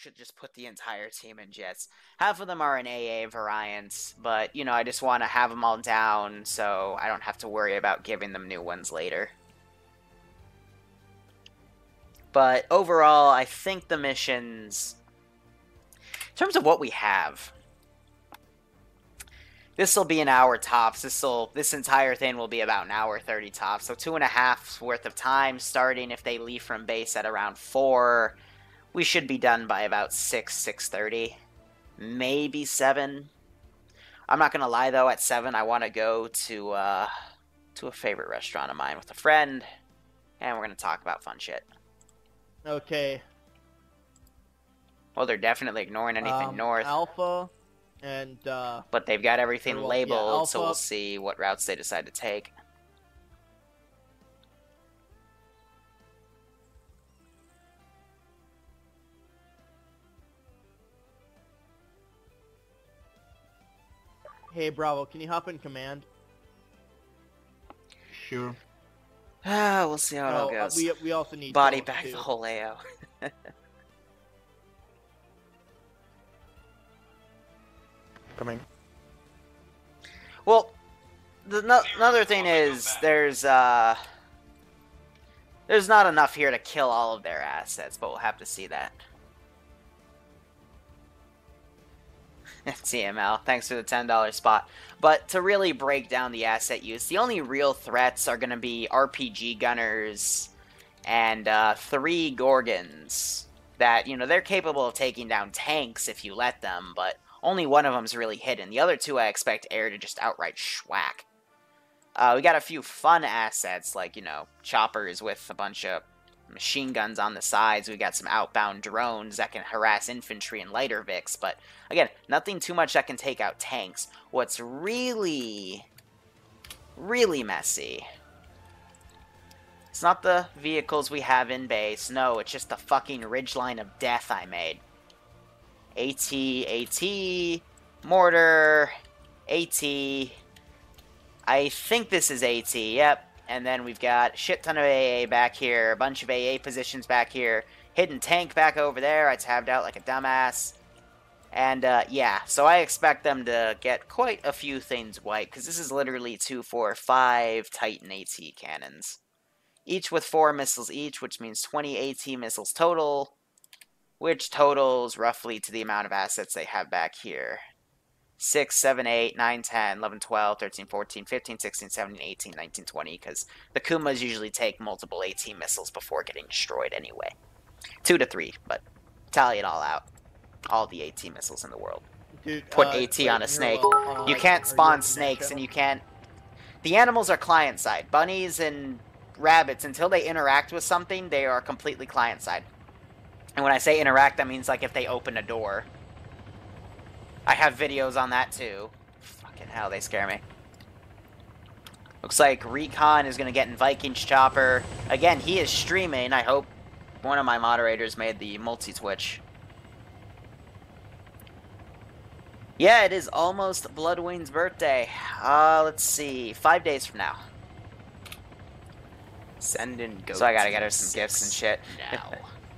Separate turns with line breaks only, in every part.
should just put the entire team in jets. Half of them are in AA variants, but, you know, I just want to have them all down so I don't have to worry about giving them new ones later. But overall, I think the missions, in terms of what we have, this will be an hour tops. This entire thing will be about an hour 30 tops. So 2.5 worth of time starting if they leave from base at around 4. We should be done by about 6:30. Maybe 7. I'm not going to lie, though. At 7, I want to go to a favorite restaurant of mine with a friend. And we're going to talk about fun shit.
Okay.
Well, they're definitely ignoring anything north.
Alpha and...
but they've got everything labeled,
yeah,
so we'll see what routes they decide to take.
Hey, Bravo, can you hop in command?
Sure.
We'll see how it all goes.
We also need
body back
too.
the whole AO.
Coming.
Well, another thing is there's not enough here to kill all of their assets, but we'll have to see that. TML, thanks for the $10 spot. But to really break down the asset use, the only real threats are going to be RPG gunners and 3 Gorgons that, you know, they're capable of taking down tanks if you let them, but only one of them's really hidden. The other 2 I expect air to just outright schwack. We got a few fun assets, like, you know, choppers with a bunch of machine guns on the sides. We got some outbound drones that can harass infantry and lighter Vics, but again, nothing too much that can take out tanks. What's really, really messy, it's not the vehicles we have in base. No, it's just the fucking ridgeline of death I made. AT, mortar, AT. I think this is AT, yep. And then we've got a shit ton of AA back here, a bunch of AA positions back here, hidden tank back over there, I tabbed out like a dumbass. And, yeah, so I expect them to get quite a few things wiped, because this is literally 2, 4, 5 Titan AT cannons. Each with 4 missiles each, which means 20 AT missiles total, which totals roughly to the amount of assets they have back here. 6, 7, 8, 9, 10, 11, 12, 13, 14, 15, 16, 17, 18, 19, 20, because the Kumas usually take multiple AT missiles before getting destroyed anyway. 2 to 3, but tally it all out. All the AT missiles in the world.
Dude,
put AT on a snake. You can't spawn snakes, and you can't... The animals are client-side. Bunnies and rabbits, until they interact with something, they are completely client-side. And when I say interact, that means, like, if they open a door. I have videos on that, too. Fucking hell, they scare me. Looks like Recon is going to get in Viking's chopper. Again, he is streaming. I hope one of my moderators made the multi-twitch. Yeah, it is almost Bloodwing's birthday. Let's see. 5 days from now.
Send in goats.
So I gotta get her some gifts and shit.
Now.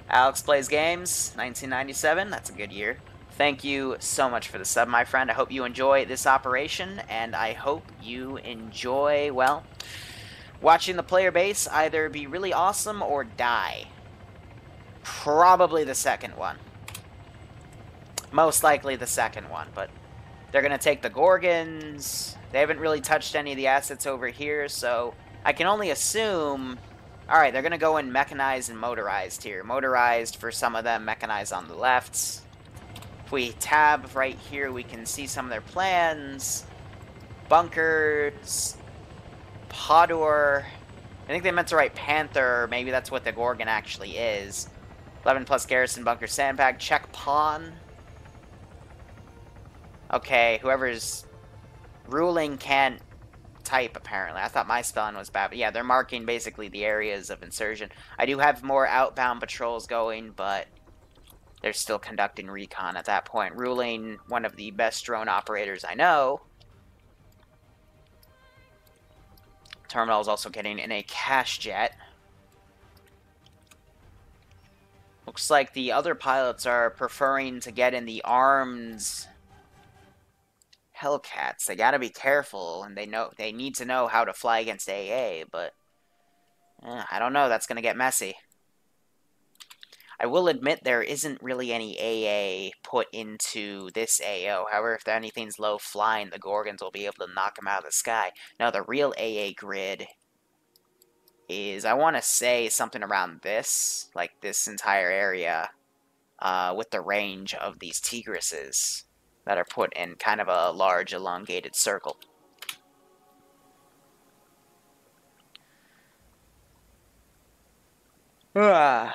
Alex Plays Games, 1997. That's a good year. Thank you so much for the sub, my friend. I hope you enjoy this operation, and I hope you enjoy, well, watching the player base either be really awesome or die. Probably the second one. Most likely the second one, but they're going to take the Gorgons. They haven't really touched any of the assets over here, so I can only assume... Alright, they're going to go in mechanized and motorized here. Motorized for some of them, mechanized on the left. If we tab right here, we can see some of their plans. Bunkers. Podor. I think they meant to write Panther. Maybe that's what the Gorgon actually is. 11 plus garrison bunker sandbag. Check pawn. Okay, whoever's ruling can't type, apparently. I thought my spelling was bad. But yeah, they're marking basically the areas of insertion. I do have more outbound patrols going, but they're still conducting recon at that point. Ruling, one of the best drone operators I know. Terminal is also getting in a cash jet. Looks like the other pilots are preferring to get in the armed Hellcats. They gotta be careful, and they need to know how to fly against AA, but I don't know, that's gonna get messy. I will admit there isn't really any AA put into this AO. However, if anything's low flying, the Gorgons will be able to knock them out of the sky. Now, the real AA grid is, I want to say, something around this, like this entire area, with the range of these Tigresses that are put in kind of a large, elongated circle. Yeah,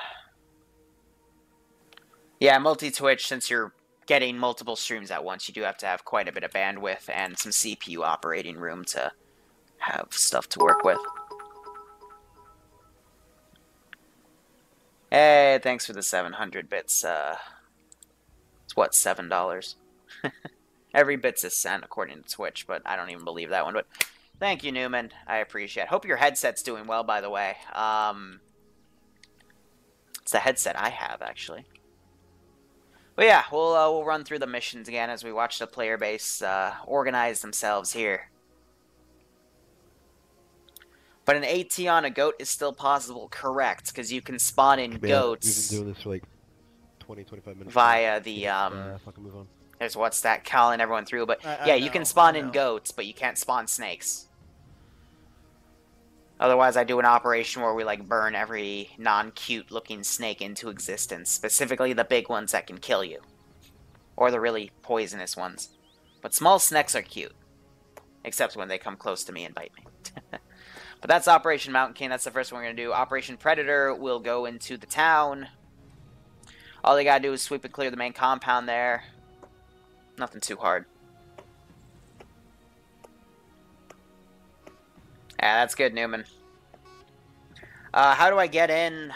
multi-Twitch, since you're getting multiple streams at once, you do have to have quite a bit of bandwidth and some CPU operating room to have stuff to work with. Hey, thanks for the 700 bits. It's what, $7? Every bit's a cent, according to Twitch, but I don't even believe that one. But thank you, Newman. I appreciate it. Hope your headset's doing well, by the way. It's the headset I have, actually. But yeah, we'll run through the missions again as we watch the player base organize themselves here. But an AT on a goat is still possible, correct? Because you can spawn in goats.
We've been doing this for like 20-25 minutes.
Via the
fucking move on.
There's what's that calling everyone through, but yeah, you can spawn in goats, but you can't spawn snakes. Otherwise, I do an operation where we, like, burn every non-cute looking snake into existence. Specifically the big ones that can kill you. Or the really poisonous ones. But small snakes are cute. Except when they come close to me and bite me. But that's Operation Mountain King. That's the first one we're going to do. Operation Predator will go into the town. All they got to do is sweep and clear the main compound there. Nothing too hard. Yeah, that's good, Newman. How do I get in?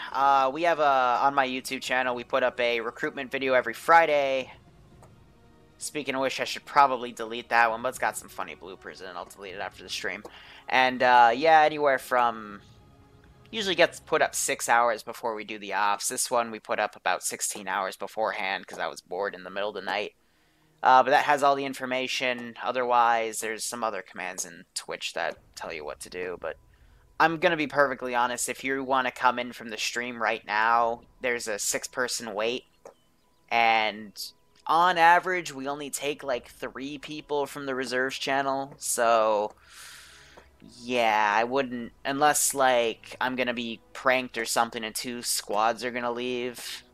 We have on my YouTube channel, we put up a recruitment video every Friday. Speaking of which, I should probably delete that one, but it's got some funny bloopers in it. I'll delete it after the stream. And, yeah, anywhere from... Usually gets put up 6 hours before we do the offs. This one we put up about 16 hours beforehand because I was bored in the middle of the night. But that has all the information. Otherwise, there's some other commands in Twitch that tell you what to do. But I'm going to be perfectly honest. If you want to come in from the stream right now, there's a 6-person wait. And on average, we only take like 3 people from the reserves channel. So, yeah, I wouldn't... Unless, like, I'm going to be pranked or something and 2 squads are going to leave.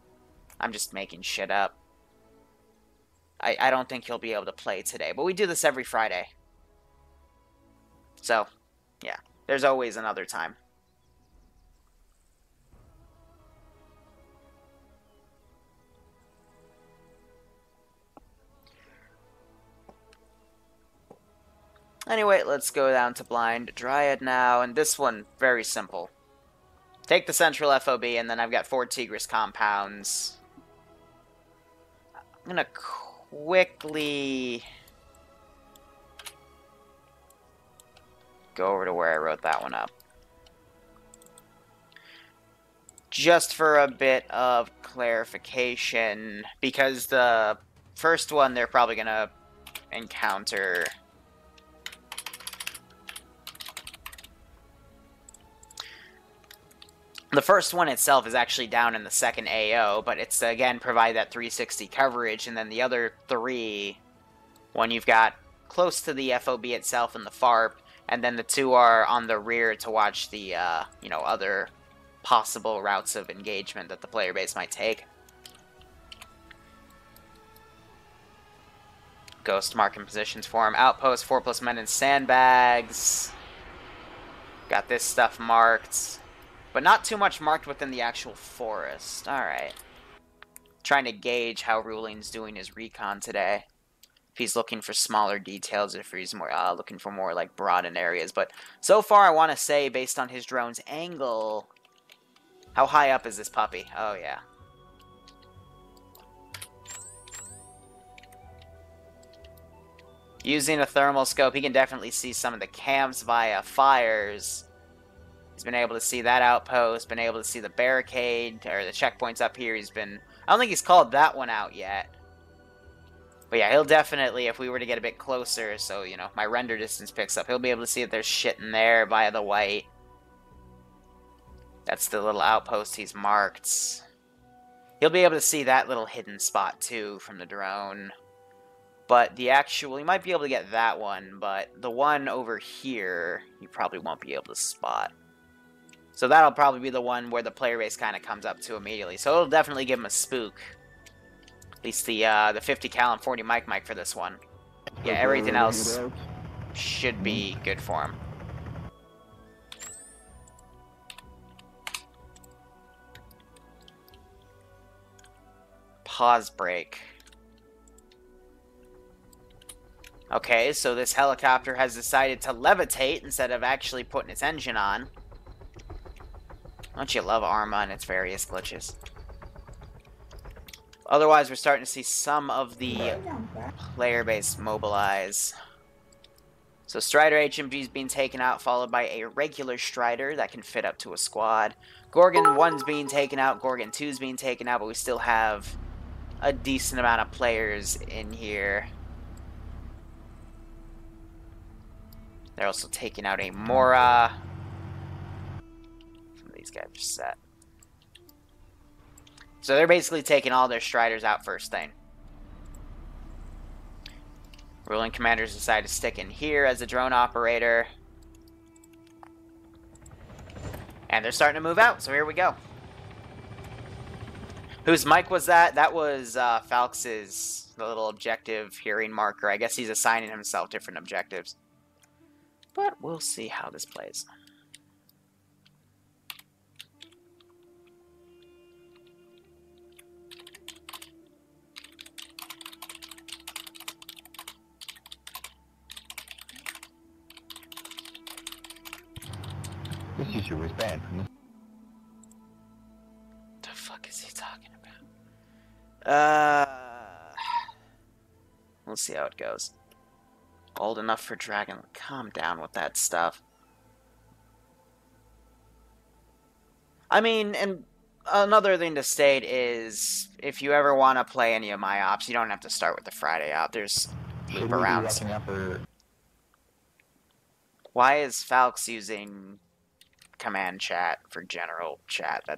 I'm just making shit up. I don't think he'll be able to play today. But we do this every Friday. So, yeah. There's always another time. Anyway, let's go down to Blind Dryad now. And this one, very simple. Take the central FOB, and then I've got 4 Tigris compounds. I'm gonna quickly go over to where I wrote that one up. Just for a bit of clarification, because the first one they're probably gonna encounter... The first one itself is actually down in the second AO, but it's, again, provide that 360 coverage, and then the other 3, when you've got close to the FOB itself and the FARP, and then the 2 are on the rear to watch the, you know, other possible routes of engagement that the player base might take. Ghost marking positions for him. Outpost, 4+ men in sandbags. Got this stuff marked. But not too much marked within the actual forest. Alright. Trying to gauge how Ruling's doing his recon today. If he's looking for smaller details, if he's more looking for more like broadened areas. But so far I want to say, based on his drone's angle... How high up is this puppy? Oh yeah. Using a thermal scope, he can definitely see some of the camps via fires. He's been able to see that outpost, been able to see the barricade, or the checkpoints up here. I don't think he's called that one out yet. But yeah, he'll definitely, if we were to get a bit closer, so, you know, my render distance picks up, he'll be able to see if there's shit in there by the white. That's the little outpost he's marked. He'll be able to see that little hidden spot, too, from the drone. But the actual, he might be able to get that one, but the one over here, he probably won't be able to spot. So that'll probably be the one where the player base kind of comes up to immediately. So it'll definitely give him a spook. At least the 50 cal and 40 mic for this one. Yeah, everything else should be good for him. Pause break. Okay, so this helicopter has decided to levitate instead of actually putting its engine on. Don't you love Arma and its various glitches? Otherwise, we're starting to see some of the player base mobilize. So Strider HMG is being taken out, followed by a regular Strider that can fit up to a squad. Gorgon 1's being taken out, Gorgon 2's being taken out, but we still have a decent amount of players in here. They're also taking out a Mora. Some of these guys are set. So they're basically taking all their Striders out first thing. Ruling commanders decide to stick in here as a drone operator. And they're starting to move out, so here we go. Whose mic was that? That was Falx's little objective hearing marker. I guess he's assigning himself different objectives. But we'll see how this plays.
This issue is bad.
The fuck is he talking about? We'll see how it goes. Old enough for Dragon. Calm down with that stuff. I mean, and another thing to state is, if you ever want to play any of my ops, you don't have to start with the Friday op. There's loop arounds. Why is Falx using command chat for general chat?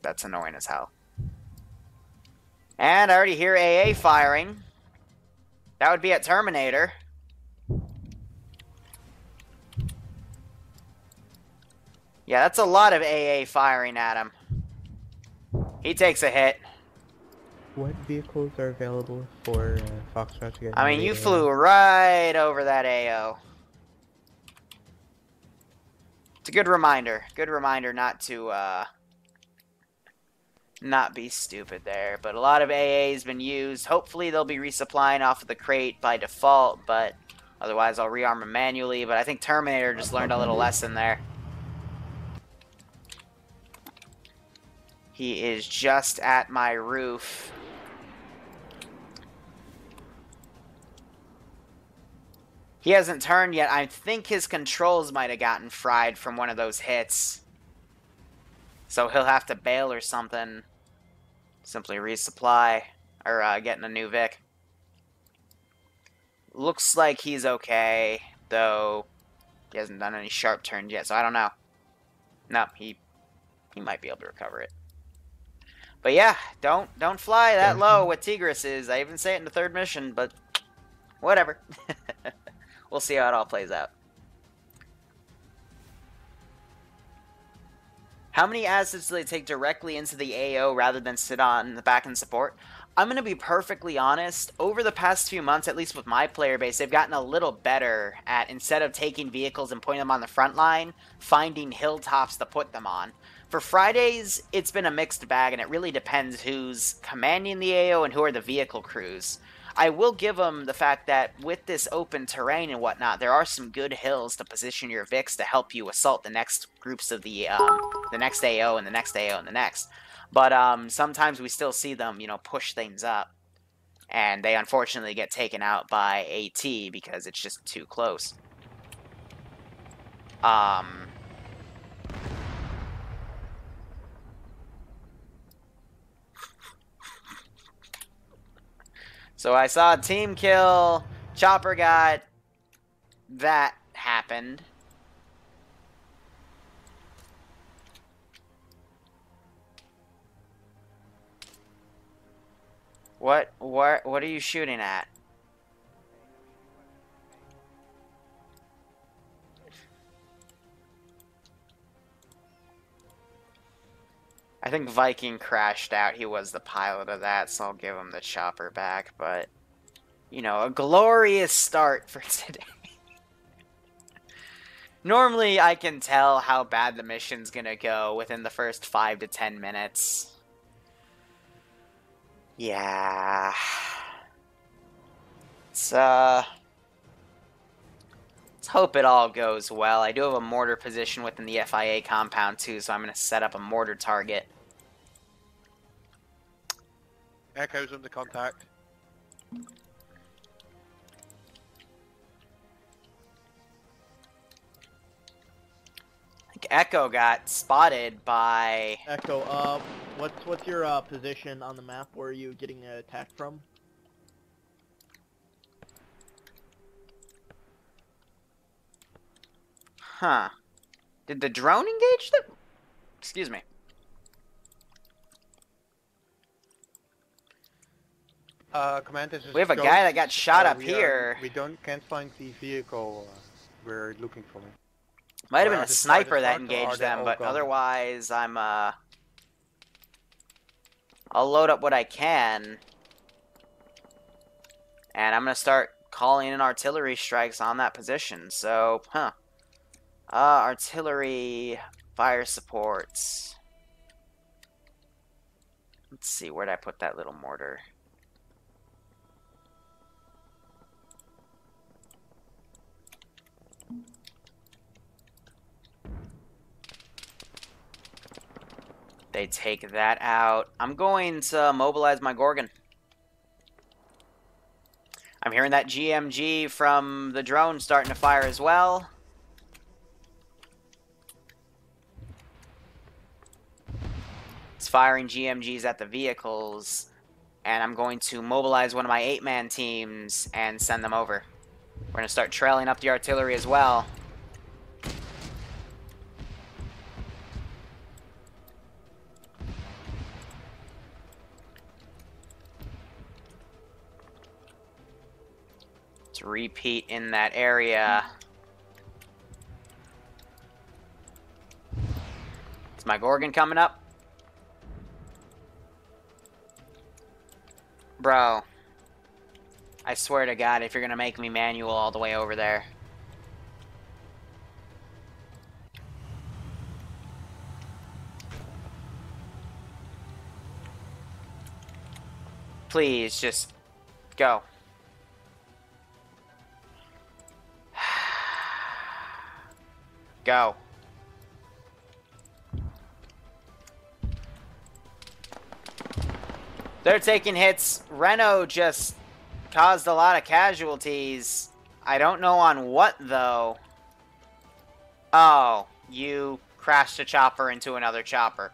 That's annoying as hell. And I already hear AA firing. That would be at Terminator. Yeah, that's a lot of AA firing at him. He takes a hit.
What vehicles are available for Foxtrot to get?
I mean, you flew right over that AO. It's a good reminder. Good reminder not to, not be stupid there. But a lot of AA has been used. Hopefully they'll be resupplying off of the crate by default, but otherwise I'll rearm them manually. But I think Terminator just learned a little lesson there. He is just at my roof. He hasn't turned yet. I think his controls might have gotten fried from one of those hits. So he'll have to bail or something. Simply resupply. Or getting a new Vic. Looks like he's okay. Though he hasn't done any sharp turns yet. So I don't know. No, he might be able to recover it. But yeah, don't fly that low with Tigris. I even say it in the third mission, but whatever. We'll see how it all plays out. How many assets do they take directly into the AO rather than sit on the back and support? I'm going to be perfectly honest. Over the past few months, at least with my player base, they've gotten a little better at, instead of taking vehicles and putting them on the front line, finding hilltops to put them on. For Fridays, it's been a mixed bag, and it really depends who's commanding the AO and who are the vehicle crews. I will give them the fact that with this open terrain and whatnot, there are some good hills to position your Vics to help you assault the next groups of the next AO and the next AO and the next. But sometimes we still see them, you know, push things up, and they unfortunately get taken out by AT because it's just too close. So I saw a team kill. Chopper got... That happened. What are you shooting at? I think Viking crashed out. He was the pilot of that, so I'll give him the chopper back, but you know, a glorious start for today. Normally I can tell how bad the mission's gonna go within the first 5 to 10 minutes. Yeah. Let's hope it all goes well. I do have a mortar position within the FIA compound too, so I'm going to set up a mortar target.
Echo's under contact.
I think Echo got spotted by...
Echo, what's your position on the map? Where are you getting attacked from?
Huh. Did the drone engage them? Excuse me.
Command, this is
We have a
Ghost.
guy that got shot up
We
here.
can't find the vehicle we're looking for.
Might have been
Are
a
the
sniper that
targets marked or are
engaged
they
them,
all
but
gone?
otherwise I'll load up what I can. And I'm going to start calling in artillery strikes on that position. So, artillery, fire supports. Let's see, where'd I put that little mortar? They take that out. I'm going to mobilize my Gorgon. I'm hearing that GMG from the drone starting to fire as well. It's firing GMGs at the vehicles. And I'm going to mobilize one of my 8-man teams and send them over. We're going to start trailing up the artillery as well. To repeat in that area. Is my Gorgon coming up? Bro. I swear to God, if you're gonna make me manual all the way over there. Please, just go. Go. They're taking hits. Renault just caused a lot of casualties. I don't know on what, though. Oh, you crashed a chopper into another chopper.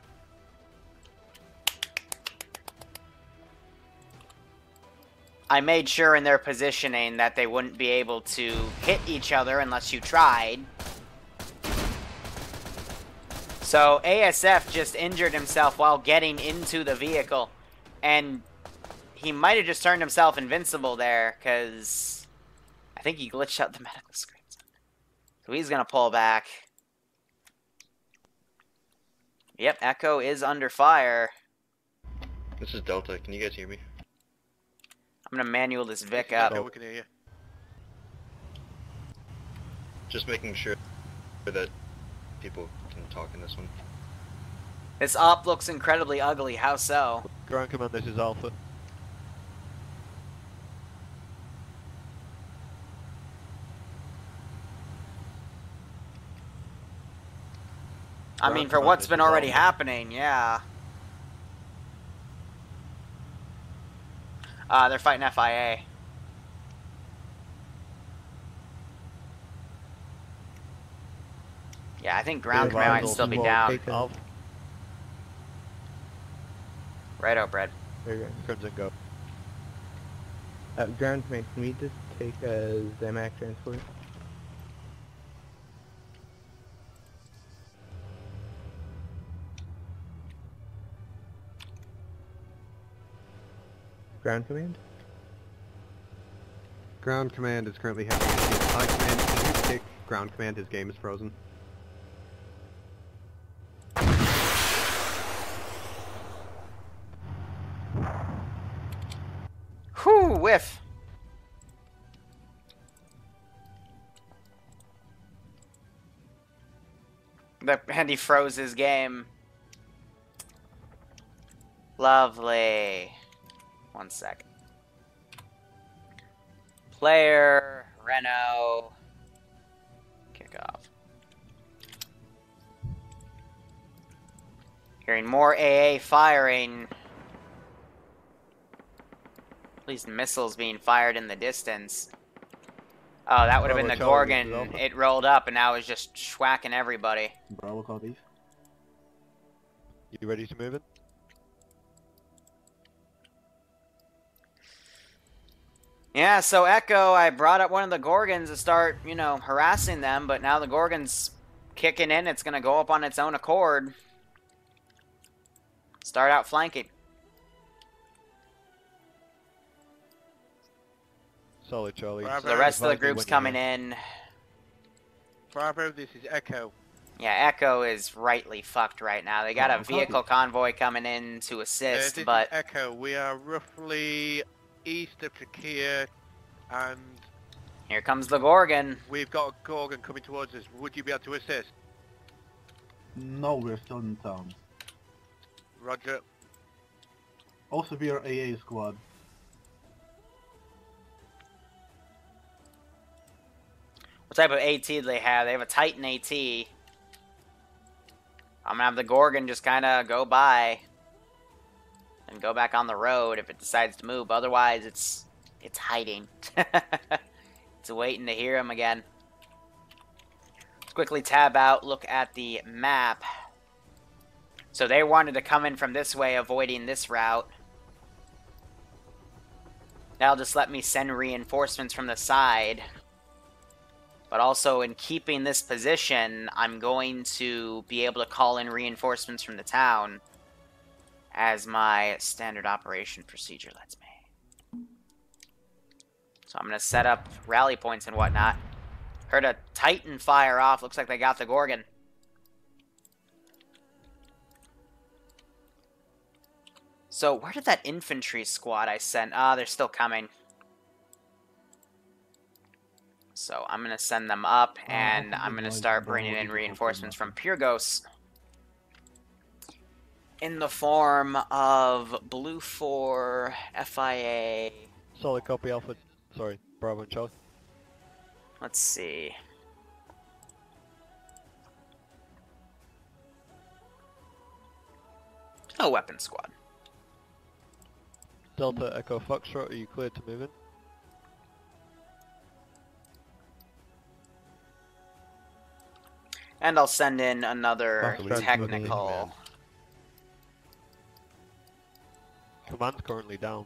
I made sure in their positioning that they wouldn't be able to hit each other unless you tried. So ASF just injured himself while getting into the vehicle. And he might have just turned himself invincible there, because I think he glitched out the medical screens. So he's going to pull back. Yep, Echo is under fire.
This is Delta. Can you guys hear me?
I'm going to manual this Vic up.
Yeah, we can hear you.
Just making sure that people can talk in this one.
This op looks incredibly ugly. How so?
Ground command, this is Alpha.
I mean, for what's been already happening, yeah. They're fighting FIA. Yeah, I think ground command might still be down. Righto, Brad.
There you go. Crimson go.
Ground command, can we just take a Zemac transport? Ground command?
Ground command is currently having issues. High command, can you pick ground command? His game is frozen.
Whew, whiff. And he froze his game. Lovely. 1 second. Player, Renault, kick off. Hearing more AA firing. At least missiles being fired in the distance. Oh, that would have been the Gorgon. It rolled up and now it's just schwacking everybody.
Bravo copies.
You ready to move it?
Yeah, so Echo, I brought up one of the Gorgons to start, you know, harassing them, but now the Gorgon's kicking in. It's going to go up on its own accord. Start out flanking.
Solid, Charlie.
So the rest of the group's coming in.
Bravo, this is Echo.
Yeah, Echo is rightly fucked right now. They got a vehicle convoy coming in to assist,
This
but...
is Echo. We are roughly east of Turkey, and
here comes the Gorgon.
we've got a Gorgon coming towards us. Would you be able to assist?
No, we're still in town.
Roger.
All severe AA squad.
What type of AT do they have? They have a Titan AT. I'm gonna have the Gorgon just kind of go by and go back on the road if it decides to move. Otherwise, it's hiding. It's waiting to hear him again. Let's quickly tab out, look at the map. So they wanted to come in from this way, avoiding this route. That'll just let me send reinforcements from the side. But also, in keeping this position, I'm going to be able to call in reinforcements from the town as my standard operation procedure lets me. So I'm going to set up rally points and whatnot. Heard a Titan fire off. Looks like they got the Gorgon. So where did that infantry squad I sent? Ah, they're still coming. So I'm going to send them up, and I'm going to start bringing in reinforcements from Pyrgos in the form of Blue 4, FIA.
Solid copy, Alpha. Sorry, Bravo and Charlie.
Let's see. Oh, weapon squad.
Delta Echo Foxtrot, are you cleared to move in?
And I'll send in another
Foxtrot's
technical.
Command's currently down.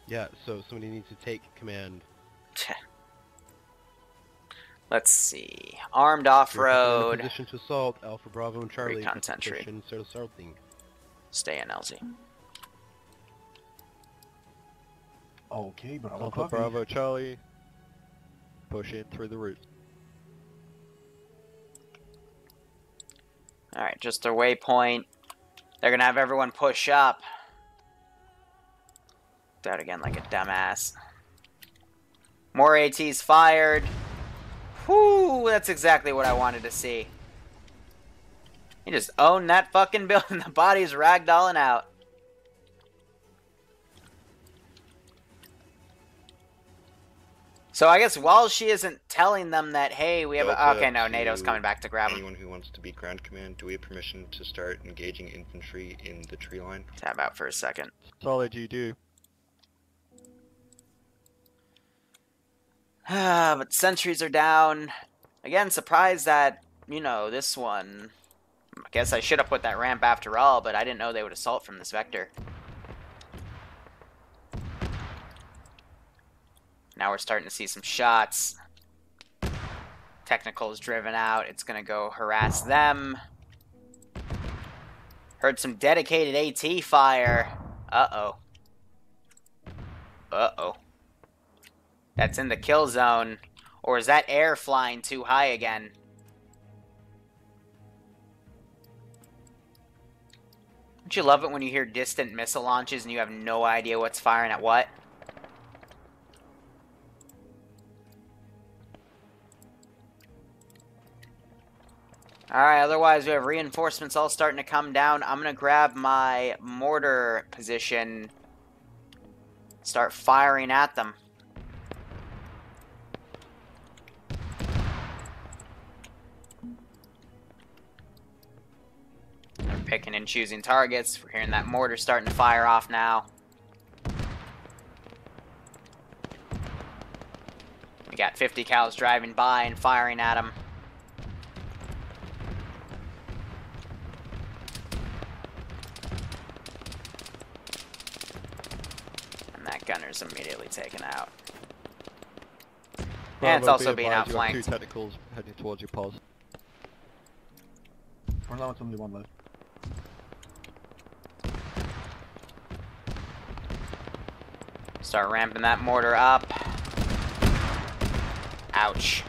Yeah, so somebody needs to take command.
Let's see. Armed
You're in a
off-road.
position to assault. Alpha, Bravo, and Charlie.
Recon sentry.
Position to assaulting.
Stay in LZ.
Okay, Bravo
Alpha,
copy.
Bravo, Charlie. Push in through the route.
Alright, just their waypoint. They're gonna have everyone push up. Do that again like a dumbass. More ATs fired. Whoo, that's exactly what I wanted to see. He just owned that fucking building. The body's ragdolling out. So I guess while she isn't telling them that, hey, we have a... Okay, no, NATO's coming back to grab him.
Anyone who wants to be ground command, do we have permission to start engaging infantry in the tree line?
Tab out for a second.
Solid, you do.
But sentries are down. Again, surprised that, you know, this one... I guess I should have put that ramp after all, but I didn't know they would assault from this vector. Now we're starting to see some shots. Technical is driven out. It's going to go harass them. Heard some dedicated AT fire. Uh-oh. Uh-oh. That's in the kill zone. Or is that air flying too high again? Don't you love it when you hear distant missile launches and you have no idea what's firing at what? Alright, otherwise we have reinforcements all starting to come down. I'm going to grab my mortar position. Start firing at them. They're picking and choosing targets. We're hearing that mortar starting to fire off now. We got 50 cals driving by and firing at them. Gunner's immediately taken out. And it's also being outflanked.
Two technicals heading towards your pause.
For now it's only one left.
Start ramping that mortar up. Ouch.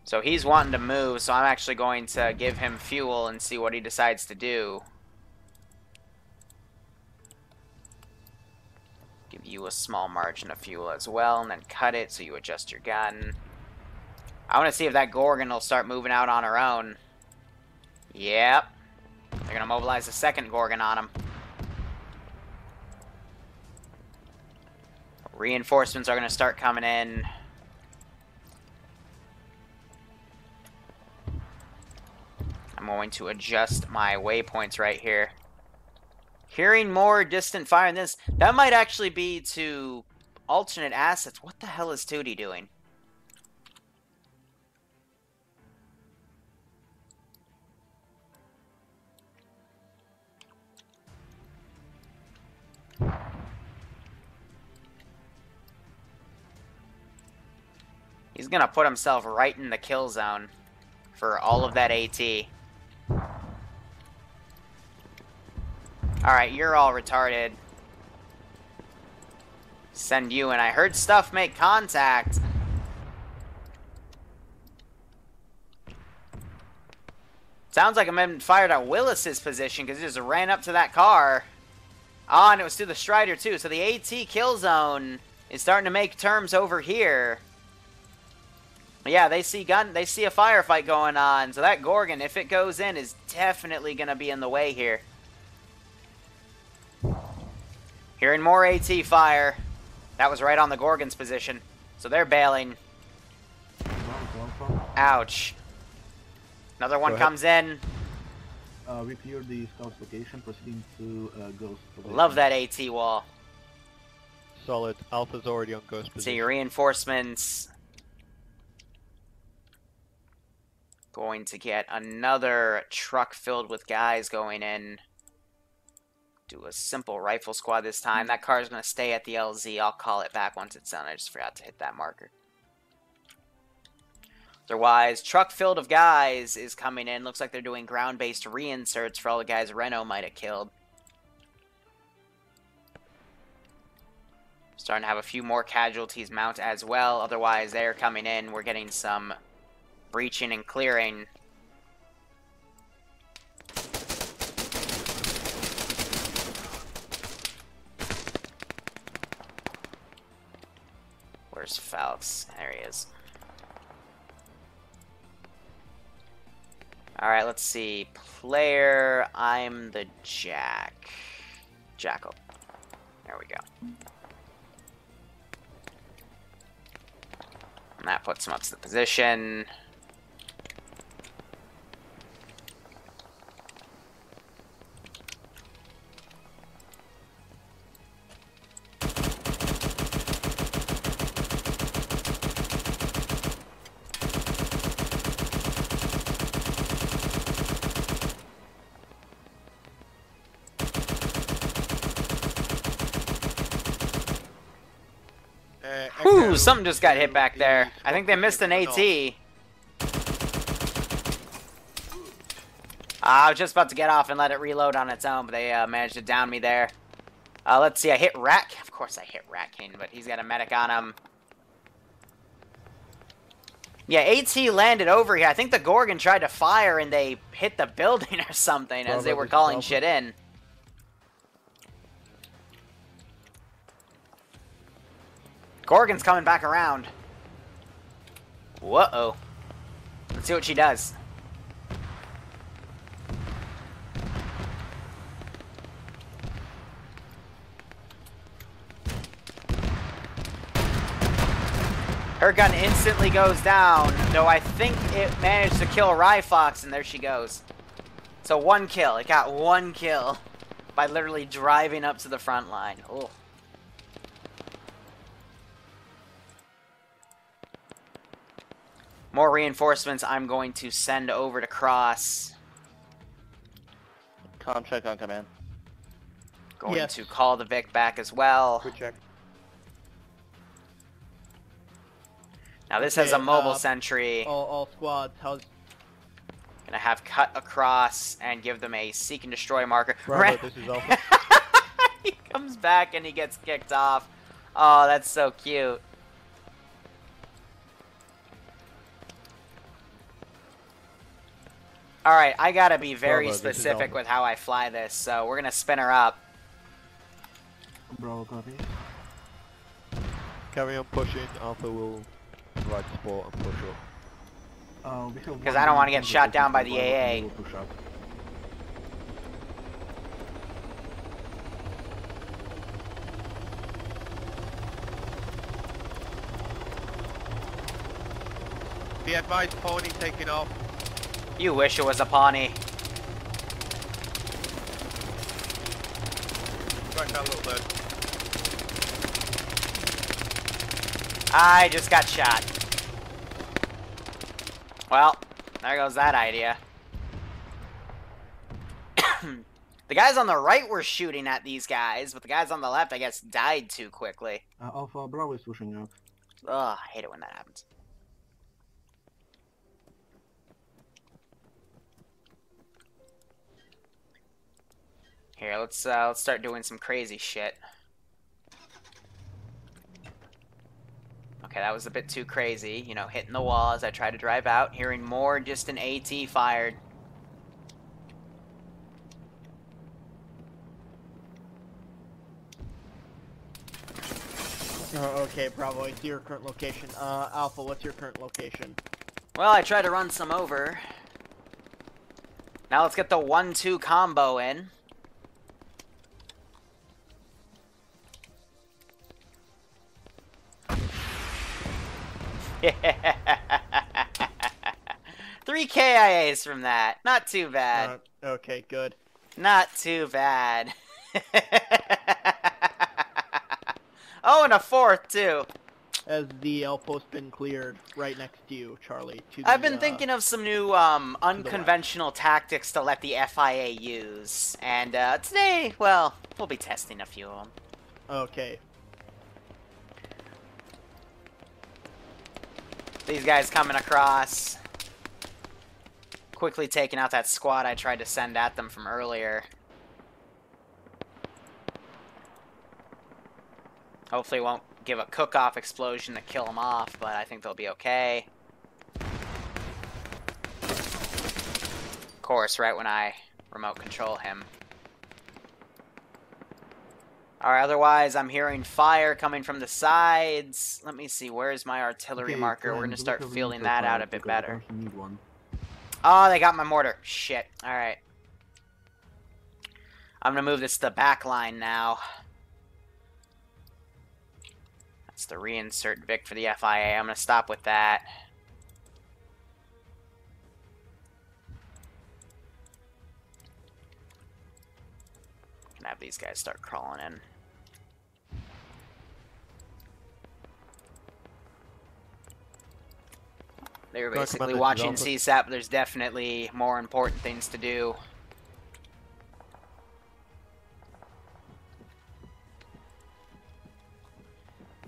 So he's wanting to move, so I'm actually going to give him fuel and see what he decides to do. Give you a small margin of fuel as well, and then cut it so you adjust your gun. I want to see if that Gorgon will start moving out on her own. Yep. They're going to mobilize a second Gorgon on him. Reinforcements are going to start coming in. I'm going to adjust my waypoints right here. Hearing more distant fire in this. That might actually be to alternate assets. What the hell is Tootie doing? He's gonna put himself right in the kill zone for all of that AT. Alright, you're all retarded. Send you in. I heard stuff make contact. Sounds like I'm being fired at Willis's position because he just ran up to that car. Ah, and it was through the Strider too. So the AT kill zone is starting to make terms over here. Yeah, they see a firefight going on. So that Gorgon, if it goes in, is definitely going to be in the way here. Hearing more AT fire. That was right on the Gorgon's position. So they're bailing. Ouch. Another one comes in.
We cleared the scout's location, proceeding to Ghost.
Love that AT wall.
Solid. Alpha's already on Ghost position.
See reinforcements. Going to get another truck filled with guys going in. Do a simple rifle squad this time. That car is going to stay at the LZ. I'll call it back once it's done. I just forgot to hit that marker. Otherwise, truck filled of guys is coming in. Looks like they're doing ground-based reinserts for all the guys Renault might have killed. Starting to have a few more casualties mount as well. Otherwise, they're coming in. We're getting some breaching and clearing. Where's Falx? There he is. Alright, let's see. Player, I'm the Jackal. There we go. And that puts him up to the position. Ooh, something just got hit back there. I think they missed an AT. I was just about to get off and let it reload on its own, but they managed to down me there. Let's see, I hit Rack. Of course I hit Racking, but he's got a medic on him. Yeah, AT landed over here. I think the Gorgon tried to fire and they hit the building or something as they were calling shit in. Gorgon's coming back around. Whoa. Let's see what she does. Her gun instantly goes down, though I think it managed to kill Ryfox, and there she goes. So 1 kill. It got 1 kill by literally driving up to the front line. Oh. More reinforcements I'm going to send over to Cross.
Com check on command.
Going to call the Vic back as well.
Quick check.
Now this has a mobile sentry.
All squads, how's...
Gonna have cut across and give them a seek and destroy marker.
Bravo, this is Alpha.
He comes back and he gets kicked off. Oh, that's so cute. Alright, I gotta be very
Bravo, this is
specific
Alpha.
with how I fly this, so we're gonna spin her up.
Bravo, copy.
Carry on pushing. Alpha will provide support and push up.
Because I don't want to get shot down by the AA.
Be advised, pony taking off.
You wish it was a Pawnee.
Right that little bird.
I just got shot. Well, there goes that idea. The guys on the right were shooting at these guys, but the guys on the left, I guess, died too quickly.
Alpha Bravo is pushing up.
Ugh, I hate it when that happens. Here, let's start doing some crazy shit. Okay, that was a bit too crazy. You know, hitting the wall as I try to drive out, hearing more distant AT fired.
Okay, Bravo, I see your current location. Alpha, what's your current location?
Well, I tried to run some over. Now let's get the 1-2 combo in. Three KIAs from that. Not too bad.
Okay, good.
Not too bad. Oh, and a 4th, too.
Has the outpost been cleared right next to you, Charlie?
I've been thinking of some new unconventional tactics to let the FIA use. And today, well, we'll be testing a few of them.
Okay.
These guys coming across. Quickly taking out that squad I tried to send at them from earlier. Hopefully it won't give a cook-off explosion to kill them off, but I think they'll be okay. Of course, right when I remote control him. Alright, otherwise I'm hearing fire coming from the sides. Let me see, where's my artillery marker? We're gonna start feeling that out a bit better. Oh, they got my mortar. Shit. Alright. I'm gonna move this to the back line now. That's the reinsert Vic for the FIA. I'm gonna stop with that. Gonna have these guys start crawling in. They were basically watching CSAP, but there's definitely more important things to do.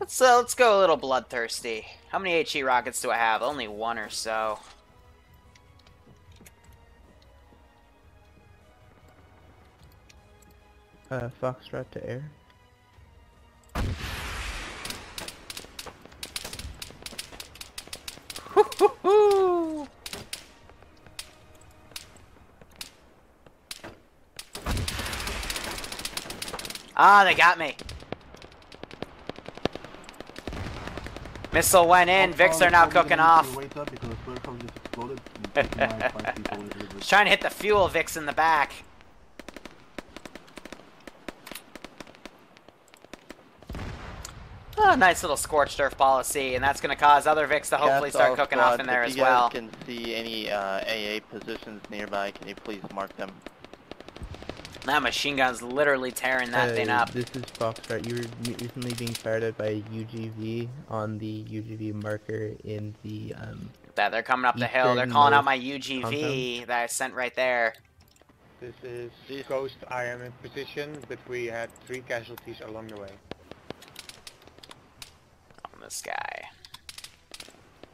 Let's go a little bloodthirsty. How many HE rockets do I have? Only one or so.
Foxtrot to air.
Woo-hoo-hoo! Ah, they got me. Missile went in. Vics are now cooking off.
Wait up because the warehouse just exploded. And my 5 people delivered.
Just trying to hit the fuel Vics in the back. Oh, nice little scorched earth policy, and that's going to cause other Vics to hopefully start cooking off in there as well.
If you guys can see any AA positions nearby, can you please mark them?
That machine gun's literally tearing that thing up.
This is Foxtrot. You were recently being fired at by UGV on the UGV marker in the
That they're coming up the hill. They're calling out my UGV that I sent right there.
This is Ghost. I am in position, but we had 3 casualties along the way.
On this guy.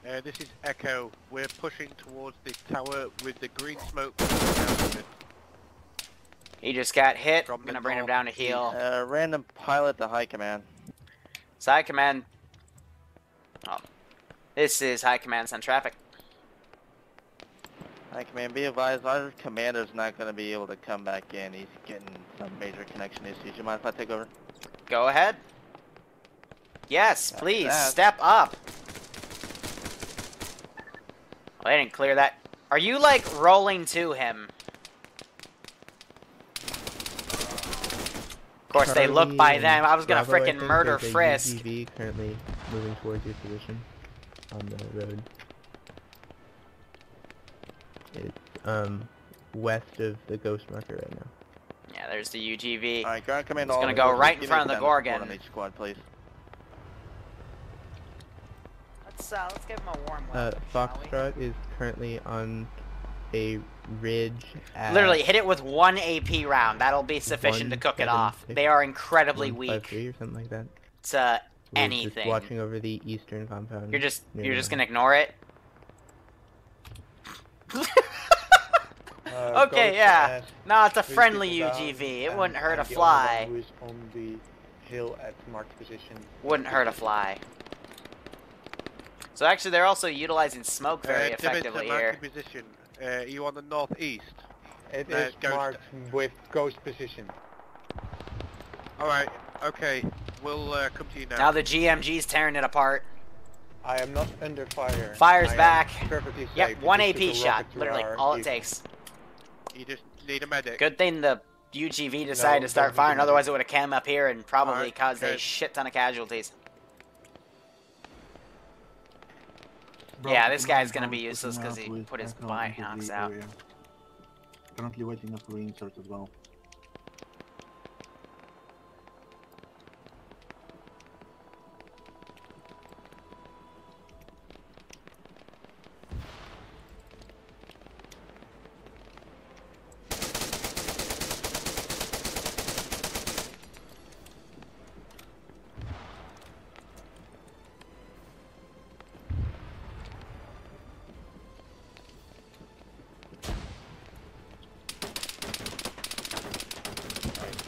This is Echo. We're pushing towards the tower with the green smoke.
He just got hit.
From
I'm gonna
the
bring him down to heal.
Random pilot to high command.
So high command. Oh, this is high command send traffic.
High command, be advised, our commander's not going to be able to come back in. He's getting some major connection issues. You mind if I take over?
Go ahead. Yes, please
that.
step up. Well, they didn't clear that. Are you like rolling to him? Of course, they look by them. I was gonna frickin' murder Frisk.
UGV currently moving towards your position on the road. It's west of the ghost marker right now.
Yeah, there's the UGV.
Alright, ground command.
It's gonna go right in front of the Gorgon.
On each squad, please.
Let's give him a warm welcome.
Foxtrot is currently on a ridge at
Literally, hit it with 1 AP round. That'll be sufficient to cook it off. They are incredibly weak
153 or something like that.
to
We're
anything.
Just watching over the eastern compound.
You're just
nearby.
gonna ignore it. Okay, yeah. No, it's a friendly UGV. It wouldn't hurt a fly.
Who is on the hill at marked position?
Wouldn't hurt a fly. So actually, they're also utilizing smoke very effectively here.
Position. You on the northeast?
It is
Ghost.
marked with ghost position.
Alright, okay. We'll come to you now.
Now the GMG's tearing it apart.
I am not under fire.
Fire's
I am
back.
Perfectly safe.
Yep, 1
Just
AP
took a
shot.
rocket to
Literally,
our
all it
east.
takes.
You just need a medic.
Good thing the UGV decided
No,
to start
don't
firing,
do that.
otherwise it would have came up here and probably
Alright,
caused a
good.
shit ton of casualties.
Bro,
Yeah, this
command
guy's gonna be
is
useless
pushing
'cause
out
he
with
put his
Echo
binocs
into the
out.
area. Currently waiting up for reinsert as well.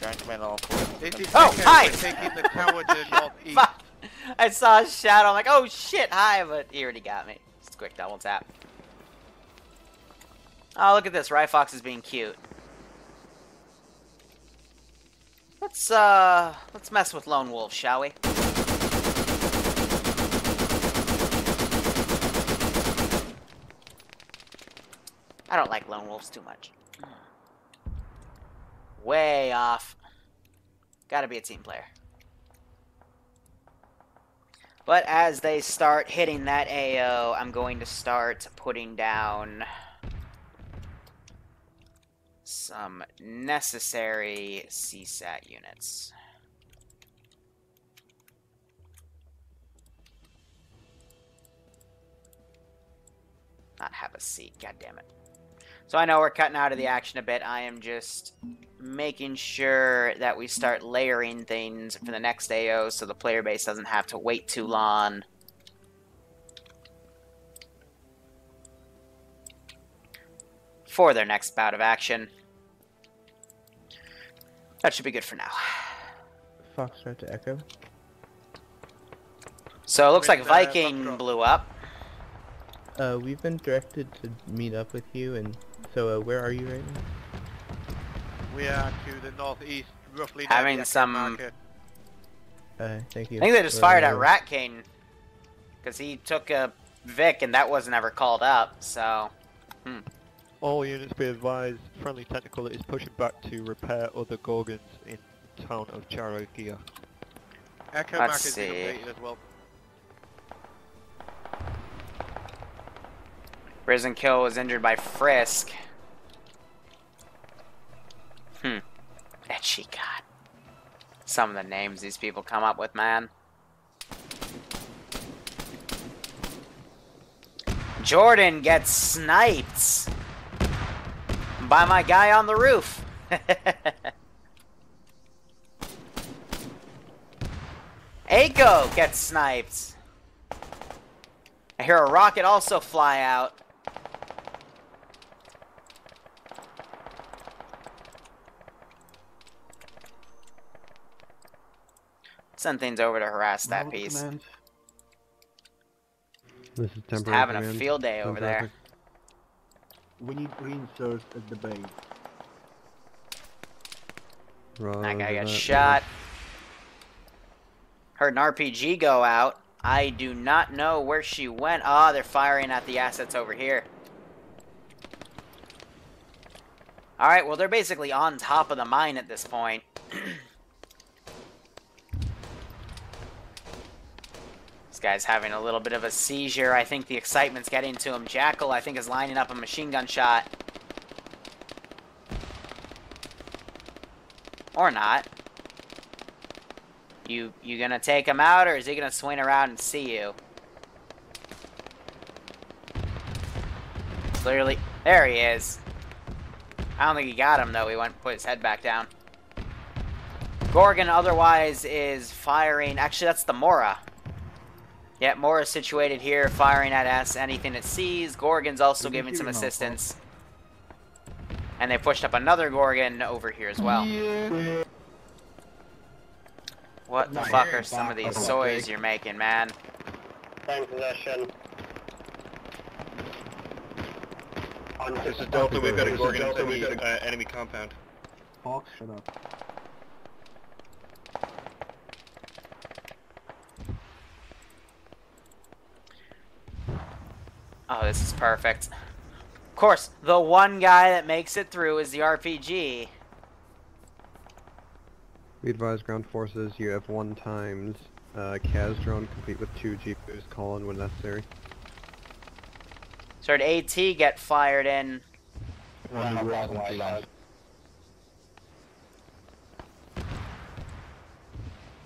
Ground command all four.
This is
Oh,
Echo.
hi!
We're taking the tower to the northeast.
Fuck! I saw a shadow, I'm like, oh shit, hi, but he already got me. Just a quick double tap. Oh, look at this, Ryfox is being cute. Let's mess with Lone Wolf, shall we? I don't like Lone Wolves too much. Way off. Gotta be a team player. But as they start hitting that AO, I'm going to start putting down some necessary CSAT units. Not have a seat, god damn it. So I know we're cutting out of the action a bit. I am just making sure that we start layering things for the next AO so the player base doesn't have to wait too long. For their next bout of action. That should be good for now.
Foxtrot to Echo.
So it looks like
With,
Viking
Foxtrot.
blew up.
We've been directed to meet up with you, and so where are you right now?
We are to the northeast, roughly
Having
near the
some-
marker.
Thank you.
I think they just
Where
fired
are
at
you?
Rat King. Because he took a Vic and that wasn't ever called up, so...
All units be advised, friendly technical is pushing back to repair other Gorgons in town of Charogia.
Echo
Let's
marker's been
see.
updated as well.
Risen Kill was injured by Frisk. Etchy, God. Some of the names these people come up with, man. Jordan gets sniped by my guy on the roof. Aiko gets sniped. I hear a rocket also fly out. Send things over to harass that
Naval
piece.
Command.
This is
Just
temporary
having a
command.
field day over there.
Traffic.
We need reinserts at the base.
That guy
Roger
got
that.
shot. Heard an RPG go out. I do not know where she went. Ah, they're firing at the assets over here. Alright, well, they're basically on top of the mine at this point. This guy's having a little bit of a seizure. I think the excitement's getting to him. Jackal, I think, is lining up a machine gun shot. Or not. You gonna take him out, or is he gonna swing around and see you? Clearly, there he is. I don't think he got him though. He went and put his head back down. Gorgon otherwise is firing. Actually, that's the Mora. Yeah, Mora's situated here, firing at us. Anything it sees. Gorgon's also giving some assistance. And they pushed up another Gorgon over here as well. What the fuck are some of these soys you're making, man?
Time possession.
This is Delta, we've got a Gorgon enemy compound.
Fox, shut up.
Oh, this is perfect. Of course, the one guy that makes it through is the RPG.
We advise ground forces you have 1 times CAS drone complete with 2 G-boost, call in when necessary.
So did AT get fired in?
Let's
Let's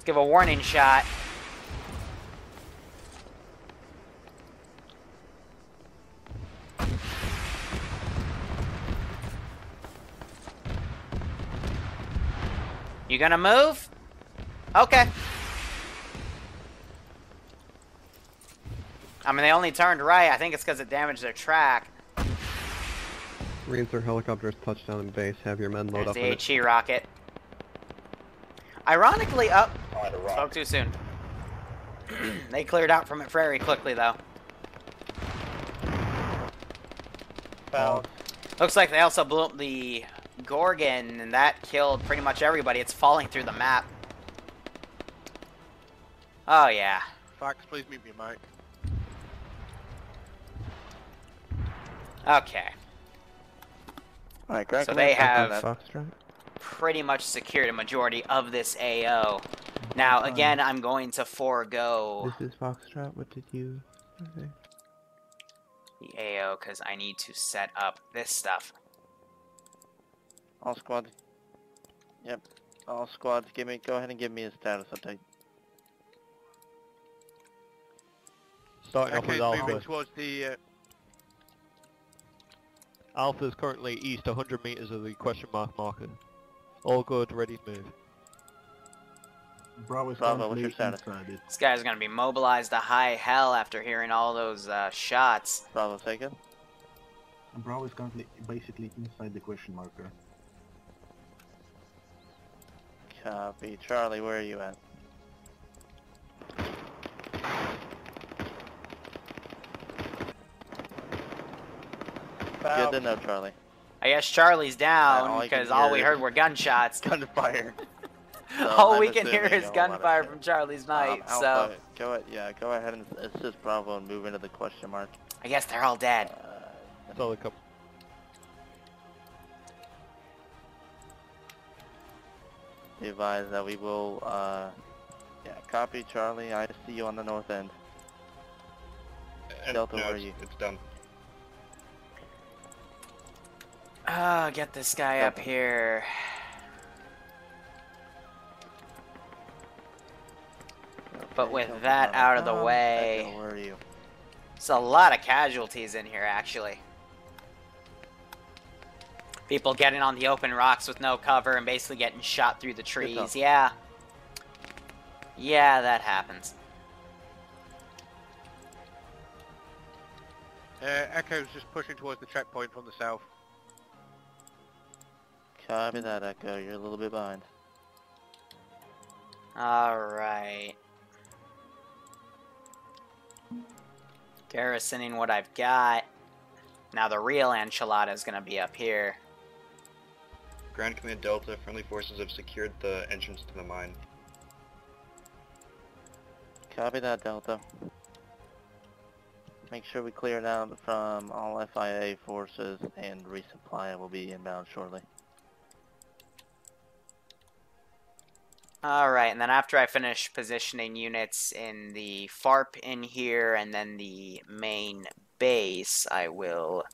give a warning shot. You gonna move? Okay. I mean, they only turned right. I think it's because it damaged their track.
Reinsert helicopters touchdown in base. Have your men load
There's
up
the
in it.
HE rocket. Ironically, spoke too soon. They cleared out from it very quickly, though.
Foul.
Looks like they also blew up the Gorgon, and that killed pretty much everybody. It's falling through the map. Oh, yeah.
Fox, please mute me, Mike.
Okay.
Alright, Greg.
So they have
Foxtrot.
pretty much secured a majority of this AO. Now, again, I'm going to forego
This is Foxtrot. What did you say?
the AO because I need to set up this stuff.
All squads. Yep. All squads, go ahead and give me a status update.
Starting off
Okay,
with
moving
Alpha.
towards the...
Alpha is currently east 100 meters of the question mark marker. All good, ready to move.
Bravo is
Bravo, what's
currently
your status?
inside it.
This guy's gonna be mobilized to high hell after hearing all those shots.
Bravo taken.
And Bravo is currently basically inside the question marker.
Copy. Charlie, where are you at? Good to know, Charlie.
I guess Charlie's
all
down
I can
because all we
hear
heard
is-
were gunshots.
Gunfire.
All
I'm
we can hear
assuming
is
a whole lot of
gunfire
shit.
from Charlie's night. So
Alpha, go ahead and assist Bravo and move into the question mark.
I guess they're all dead.
Solid couple.
Be advised that we will, yeah, copy Charlie. I see you on the north end.
And
Delta,
no,
where are you?
it's done.
Get this guy up here. But with that out of the way,
Echo, where are you?
there's a lot of casualties in here, actually. People getting on the open rocks with no cover and basically getting shot through the trees. Yeah. Yeah, that happens.
Echo's just pushing towards the checkpoint from the south.
Copy that, Echo. You're a little bit behind.
Alright. Garrisoning what I've got. Now the real enchilada is gonna be up here.
Ground Command Delta, friendly forces have secured the entrance to the mine.
Copy that, Delta. Make sure we clear it out from all FIA forces and resupply will be inbound shortly.
Alright, and then after I finish positioning units in the FARP in here and then the main base, I will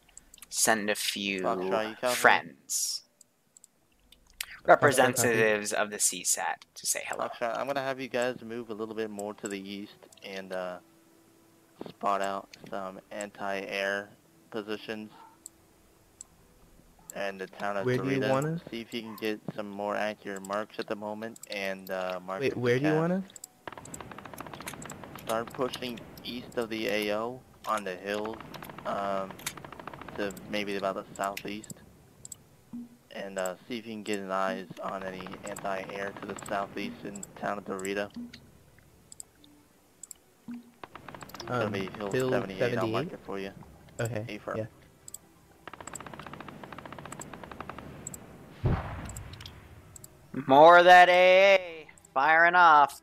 send a few
Foxtrot, you copy?
friends. Representatives of the CSAT to say hello.
Foxtrot, I'm going to have you guys move a little bit more to the east and spot out some anti-air positions and the town of
Where do you
Dorita.
want us?
See if you can get some more accurate marks at the moment and mark.
Wait, where do you want us?
Start pushing east of the AO on the hills to maybe about the southeast. And see if you can get an eyes on any anti-air to the southeast in town of Dorita. It'll be Hill
Hill
78, I'll mark
78?
it for you.
Okay,
A-firm.
yeah.
More of that AA firing off.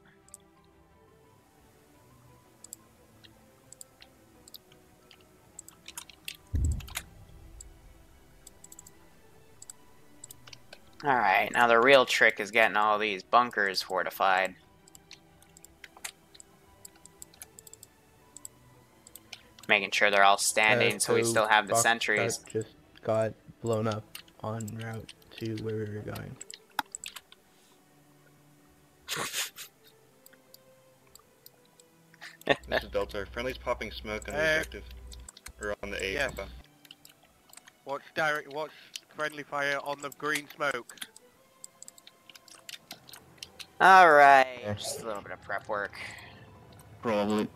Alright, now the real trick is getting all these bunkers fortified. Making sure they're all standing so we still have the
Foxtrot
sentries.
just got blown up en route to where we were going.
This is Delta. Friendly's popping smoke on the objective. Or on the A.
Yes. Watch friendly fire on the green smoke.
Alright, just a little bit of prep work.
Probably.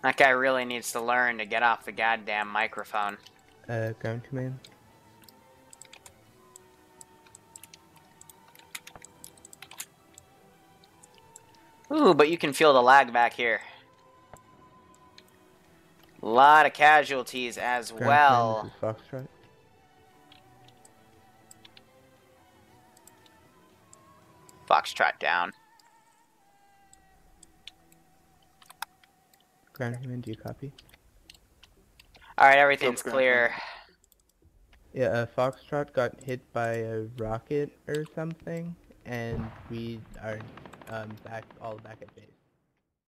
That guy really needs to learn to get off the goddamn microphone.
Ground command?
Ooh, but you can feel the lag back here. A lot of casualties as
Ground
well.
command, this is Foxtrot.
Foxtrot down.
Ground command, do you copy?
Alright, everything's
Ground
clear.
Yeah, Foxtrot got hit by a rocket or something, and we are all back at base.